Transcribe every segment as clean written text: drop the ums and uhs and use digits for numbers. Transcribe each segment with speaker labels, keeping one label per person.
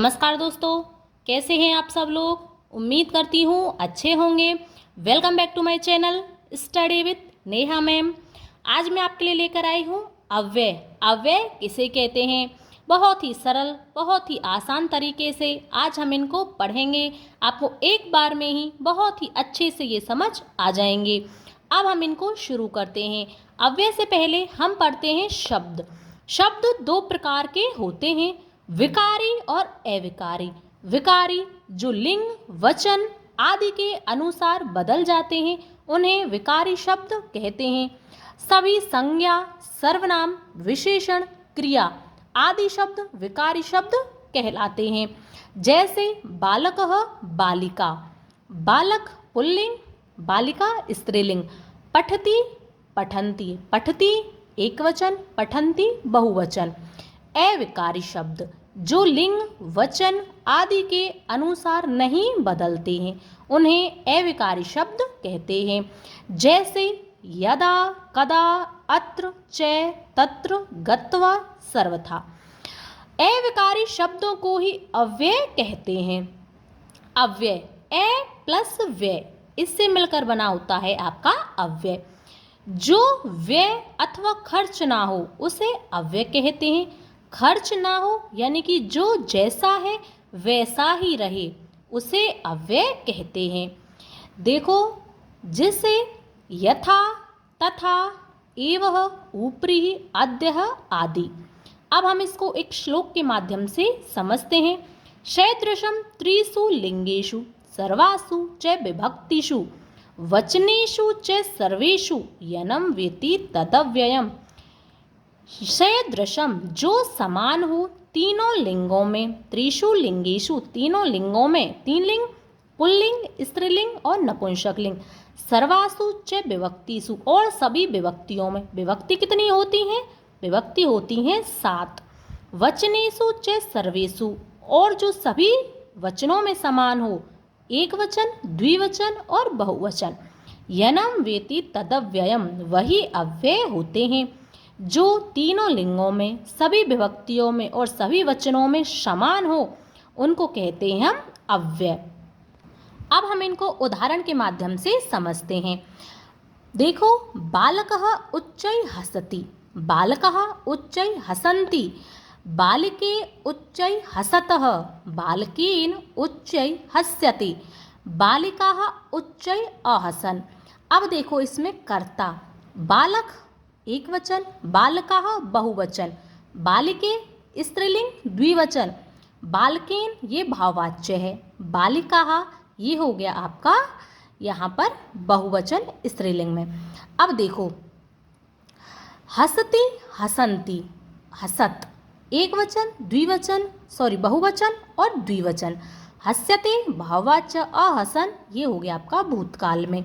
Speaker 1: नमस्कार दोस्तों, कैसे हैं आप सब लोग। उम्मीद करती हूँ अच्छे होंगे। Welcome back to my channel study with Neha ma'am. आज मैं आपके लिए लेकर आई हूँ अव्यय। अव्यय किसे कहते हैं, बहुत ही सरल, बहुत ही आसान तरीके से आज हम इनको पढ़ेंगे। आपको एक बार में ही बहुत ही अच्छे से ये समझ आ जाएंगे। अब हम इनको शुरू करते हैं। अव्यय से पहले हम पढ़ते हैं शब्द। शब्द दो प्रकार के होते हैं, विकारी और अविकारी। विकारी जो लिंग, वचन आदि के अनुसार बदल जाते हैं उन्हें विकारी शब्द कहते हैं। सभी संज्ञा, सर्वनाम, विशेषण, क्रिया आदि शब्द विकारी शब्द कहलाते हैं। जैसे बालकः, बालिका। बालक पुल्लिंग, बालिका स्त्रीलिंग। पठति, पठन्ति। पठति एकवचन, पठन्ति बहुवचन। अविकारी शब्द जो लिंग, वचन आदि के अनुसार नहीं बदलते हैं उन्हें अविकारी शब्द कहते हैं। जैसे यदा, कदा, अत्र, च, तत्र, गत्वा, सर्वथा। अविकारी शब्दों को ही अव्यय कहते हैं। अव्यय अ प्लस व्यय, इससे मिलकर बना होता है आपका अव्यय। जो व्यय अथवा खर्च ना हो उसे अव्यय कहते हैं। खर्च ना हो यानी कि जो जैसा है वैसा ही रहे उसे अव्यय कहते हैं। देखो, जिसे यथा, तथा, एवं, ऊपरी, अद्यः आदि। अब हम इसको एक श्लोक के माध्यम से समझते हैं। सदृशं त्रिषु लिंगेषु सर्वासु च विभक्तिषु वचनेषु च सर्वेषु यनं वेति तदव्ययम्। सदृशम जो समान हो तीनों लिंगों में, त्रिषु लिंगेषु तीनों लिंगों में, तीन लिंग पुल्लिंग, स्त्रीलिंग और नपुंसक लिंग। सर्वासु च विभक्तिषु और सभी विभक्तियों में। विभक्ति कितनी होती हैं? विभक्ति होती हैं 7। वचनेषु च सर्वेषु और जो सभी वचनों में समान हो, एक वचन, द्विवचन और बहुवचन। यनम वेति तदव्ययम वही अव्यय होते हैं। जो तीनों लिंगों में, सभी विभक्तियों में और सभी वचनों में समान हो उनको कहते हैं हम अव्यय। अब हम इनको उदाहरण के माध्यम से समझते हैं। देखो, बालकः उच्चै हसति, बालकः उच्चै हसन्ति, बालिके उच्चै हसतः, बालकेन उच्चै हस्यति, बालिकाः उच्चै अहसन्। अब देखो, इसमें कर्ता बालक एक वचन, बालकाः बहुवचन, बालिके स्त्रीलिंग द्विवचन, बालकेन ये भाववाच्य है, बालिकाः ये हो गया आपका यहाँ पर बहुवचन स्त्रीलिंग में। अब देखो, हसति, हसन्ति, हसत एक वचन, द्विवचन, बहुवचन और द्विवचन। हस्यते भाववाच्य, अहसन ये हो गया आपका भूतकाल में।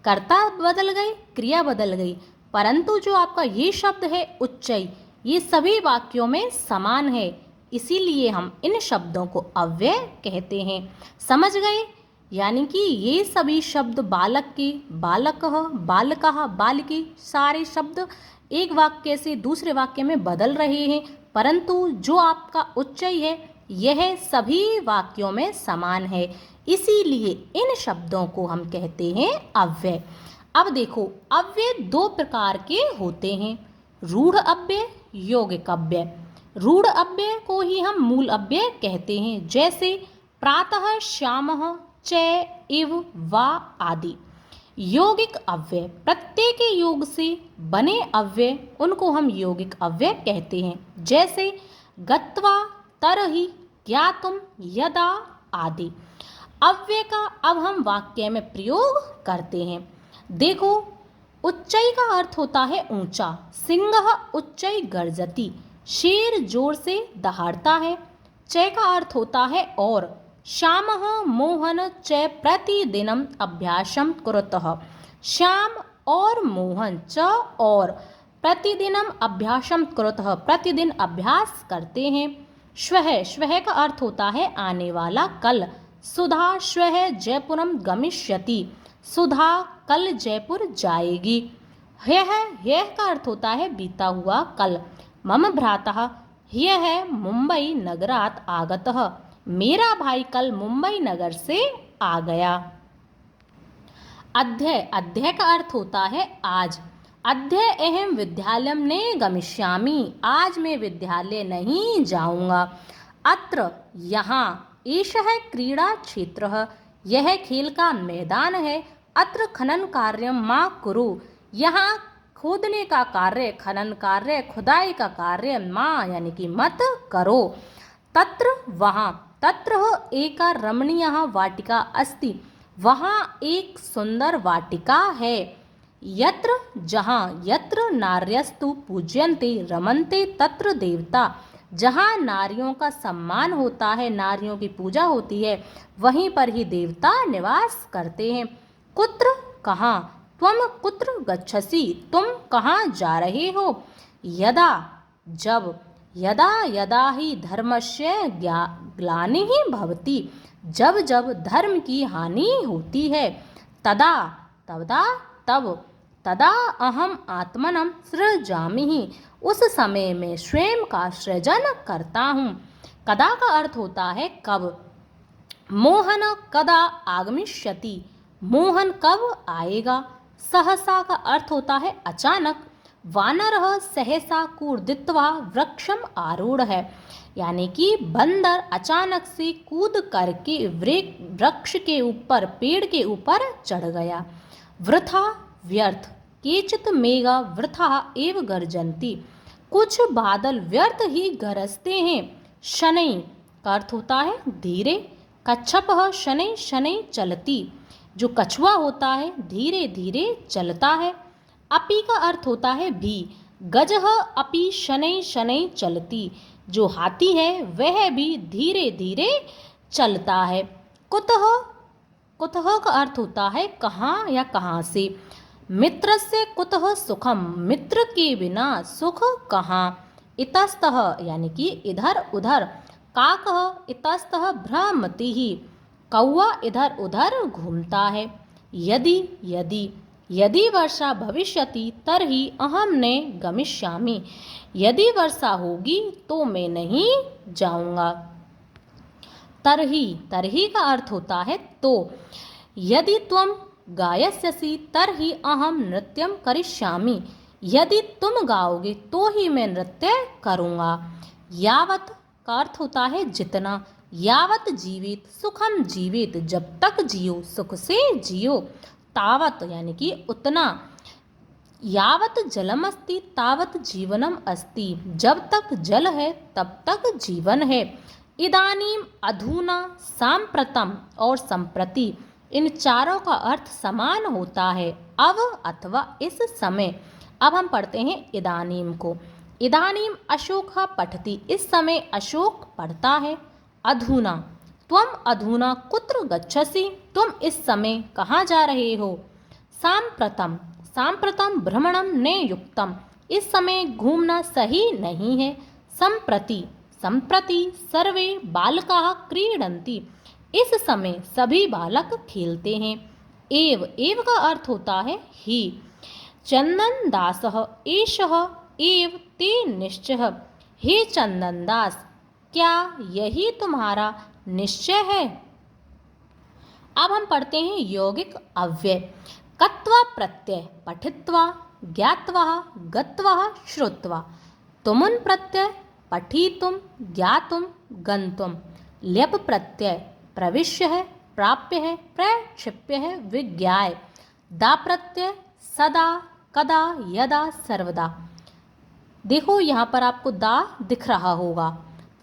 Speaker 1: कर्ता बदल गए, क्रिया बदल गई, परंतु जो आपका ये शब्द है उच्चई, ये सभी वाक्यों में समान है, इसीलिए हम इन शब्दों को अव्यय कहते हैं। समझ गए? यानी कि ये सभी शब्द बालक के, बालकः, बालकाः, बालिके सारे शब्द एक वाक्य से दूसरे वाक्य में बदल रहे हैं, परंतु जो आपका उच्चई है यह सभी वाक्यों में समान है, इसीलिए इन शब्दों को हम कहते हैं अव्यय। अब देखो, अव्यय दो प्रकार के होते हैं, रूढ़ अव्यय, यौगिक अव्यय। रूढ़ अव्यय को ही हम मूल अव्यय कहते हैं। जैसे प्रातः, श्यामः, च, इव, वा आदि। यौगिक अव्यय प्रत्येक योग से बने अव्यय, उनको हम यौगिक अव्यय कहते हैं। जैसे गत्वा, तरहि, ज्ञातुम, यदा आदि। अव्यय का अब हम वाक्य में प्रयोग करते हैं। देखो, उच्चई का अर्थ होता है ऊंचा, सिंहः उच्चई गर्जति, शेर जोर से दहाड़ता है। च का अर्थ होता है और, श्यामः मोहन च प्रतिदिनम अभ्यासम कुरुतः, श्याम और मोहन च और प्रतिदिनम अभ्यासम कुरुतः प्रतिदिन अभ्यास करते हैं। श्वः, श्वः का अर्थ होता है आने वाला, कल। सुधा श्वः जयपुरम गमिष्यति, सुधा कल जयपुर जाएगी। ह्यः का अर्थ होता है बीता हुआ कल। मम भ्राता ह्यः मुंबई नगरात् आगतः, मेरा भाई कल मुंबई नगर से आ गया। अद्य, अद्य का अर्थ होता है आज। अद्य अहम विद्यालयं ने गमिष्यामि, आज मैं विद्यालय नहीं जाऊंगा। अत्र, यहाँ, एषः क्रीडा क्षेत्रः, यह खेल का मैदान है। अत्र खनन कार्यं मा कुरु, यहाँ खोदने का कार्य, खनन कार्य, खुदाई का कार्य मा यानी कि मत करो। तत्र, वहाँ, तत्र एका रमणीयः वाटिका अस्ति, वहाँ एक सुंदर वाटिका है। यत्र, जहाँ, यत्र नार्यस्तु पूज्यन्ते रमन्ते तत्र देवता, जहाँ नारियों का सम्मान होता है, नारियों की पूजा होती है, वहीं पर ही देवता निवास करते हैं। कुत्र, कहाँ, त्वम कुत्र गच्छसि, तुम कहाँ जा रहे हो। यदा, जब, यदा यदा ही धर्मस्य ग्लानिः भवति, जब जब धर्म की हानि होती है। तदा, तदा, तब, तदा अहम आत्मनं सृजामि, उस समय में स्वयं का सृजन करता हूँ। कदा का अर्थ होता है कब। मोहन कदा आगमिष्यति, मोहन कब आएगा। सहसा का अर्थ होता है अचानक। वानरः सहसा कूर्दित्वा वृक्षम आरूढ़ है, यानी कि बंदर अचानक से कूद करके वृक्ष के ऊपर, पेड़ के ऊपर चढ़ गया। वृथा, व्यर्थ। केचित् मेघा वृथा एव गर्जन्ति, कुछ बादल व्यर्थ ही गरजते हैं। शनै का अर्थ होता है धीरे। कच्छपः शनै शनै चलति, जो कछुआ होता है धीरे धीरे चलता है। अपि का अर्थ होता है भी। गजः अपि शनै शनै चलति, जो हाथी है वह भी धीरे धीरे चलता है। कुतः, कुतः का अर्थ होता है कहाँ या कहाँ से। मित्रस्य कुतः सुखम, मित्र के बिना सुख कहाँ। इतस्तः यानी कि इधर उधर। काकः इतस्तः भ्रमतिः, कौवा इधर उधर घूमता है। यदि, यदि, यदि वर्षा भविष्यति तर्हि अहम न गमिष्यामि, यदि वर्षा होगी तो मैं नहीं जाऊंगा। तरहि, तरहि का अर्थ होता है तो। यदि त्वं गायस्यसि तर्हि अहम नृत्यं करिष्यामि, यदि तुम गाओगे तो ही मैं नृत्य करूँगा। यावत का अर्थ होता है जितना। यावत जीवित सुखम जीवित, जब तक जियो सुख से जियो। तावत यानी कि उतना। यावत जलम अस्ति तावत जीवनम अस्ति, जब तक जल है तब तक जीवन है। इदानीम, अधुना, सांप्रतम और संप्रति, इन चारों का अर्थ समान होता है, अब अथवा इस समय। अब हम पढ़ते हैं इदानीम को। इदानीम अशोक पठति, इस समय अशोक पढ़ता है। अधुना, त्वम अधुना कुत्र गच्छसि, तुम इस समय कहाँ जा रहे हो। सांप्रतम, सांप्रतम भ्रमणम न युक्तम, इस समय घूमना सही नहीं है। संप्रति, संप्रति सर्वे बालकाः क्रीडन्ति, इस समय सभी बालक खेलते हैं। एव, एव का अर्थ होता है ही। चंदन दासः एषः एव ते निश्चयः, हे चंदन दास, क्या यही तुम्हारा निश्चय है। अब हम पढ़ते हैं यौगिक अव्यय। कत्वा प्रत्यय, पठित्वा, ज्ञात्वा, गत्वा, श्रुत्वा। तुमुन प्रत्यय, पठितुम, ज्ञातुम, गंतुम। ल्यप प्रत्यय, प्रविश्य है, प्राप्य है, प्रक्षिप्य है, विज्ञाय। दा प्रत्यय, सदा, कदा, यदा, सर्वदा। देखो यहाँ पर आपको दा दिख रहा होगा।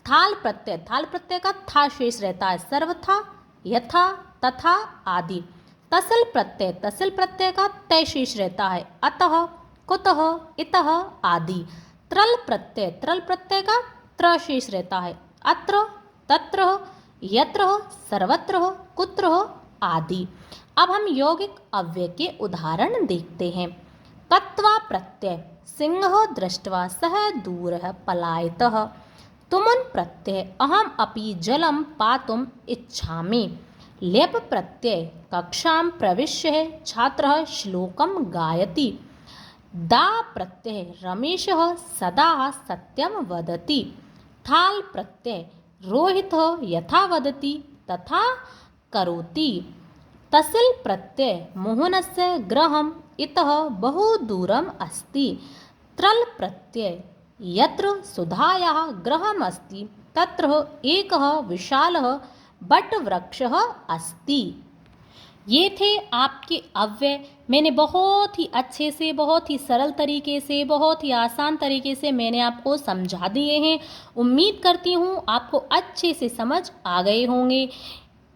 Speaker 1: थाल प्रत्यय, थाल प्रत्यय का था शेष रहता है, सर्वथा, यथा, तथा आदि। तसल प्रत्यय, तसल प्रत्यय का तय शेष रहता है, अतः, कुतः, इतः आदि। त्रल प्रत्यय, त्रल प्रत्यय का त्र शेष रहता है, अत्र, तत्र, यत्र, सर्वत्र, कुत्र आदि। अब हम यौगिक अव्यय के उदाहरण देखते हैं। कत्वा प्रत्यय, सिंह दृष्ट्वा सः दूरः पलायतः। तुमुन प्रत्यय, अहम अपि जलम पातुम इच्छामि। लेप प्रत्यय, कक्षां प्रविश्य छात्रः श्लोकं गायति। दा प्रत्यय, रमेशः सदा सत्यं वदति। थाल प्रत्यय, रोहितः यथा वदति तथा करोति। तसिल् प्रत्यय मोहनस्य गृहम् इतः बहु दूरम् अस्ति। त्रल् प्रत्यय यत्र सुधायाः गृहम् अस्ति तत्र एकः विशालः वटवृक्षः अस्ति। ये थे आपके अव्यय। मैंने बहुत ही अच्छे से, बहुत ही सरल तरीके से, बहुत ही आसान तरीके से मैंने आपको समझा दिए हैं। उम्मीद करती हूँ आपको अच्छे से समझ आ गए होंगे।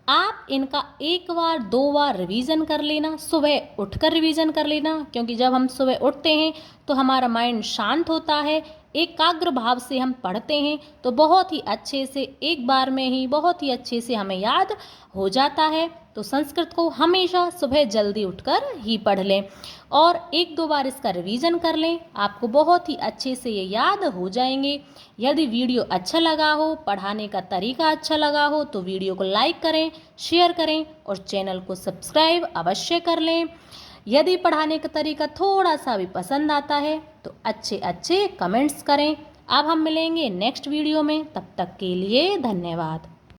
Speaker 1: आप इनका एक बार 2 बार रिवीजन कर लेना, सुबह उठकर रिवीजन कर लेना, क्योंकि जब हम सुबह उठते हैं तो हमारा माइंड शांत होता है, एकाग्र भाव से हम पढ़ते हैं तो बहुत ही अच्छे से, एक बार में ही बहुत ही अच्छे से हमें याद हो जाता है। तो संस्कृत को हमेशा सुबह जल्दी उठकर ही पढ़ लें और 1-2 बार इसका रिवीजन कर लें, आपको बहुत ही अच्छे से ये याद हो जाएंगे। यदि वीडियो अच्छा लगा हो, पढ़ाने का तरीका अच्छा लगा हो तो वीडियो को लाइक करें, शेयर करें और चैनल को सब्सक्राइब अवश्य कर लें। यदि पढ़ाने का तरीका थोड़ा सा भी पसंद आता है तो अच्छे अच्छे कमेंट्स करें। अब हम मिलेंगे नेक्स्ट वीडियो में, तब तक के लिए धन्यवाद।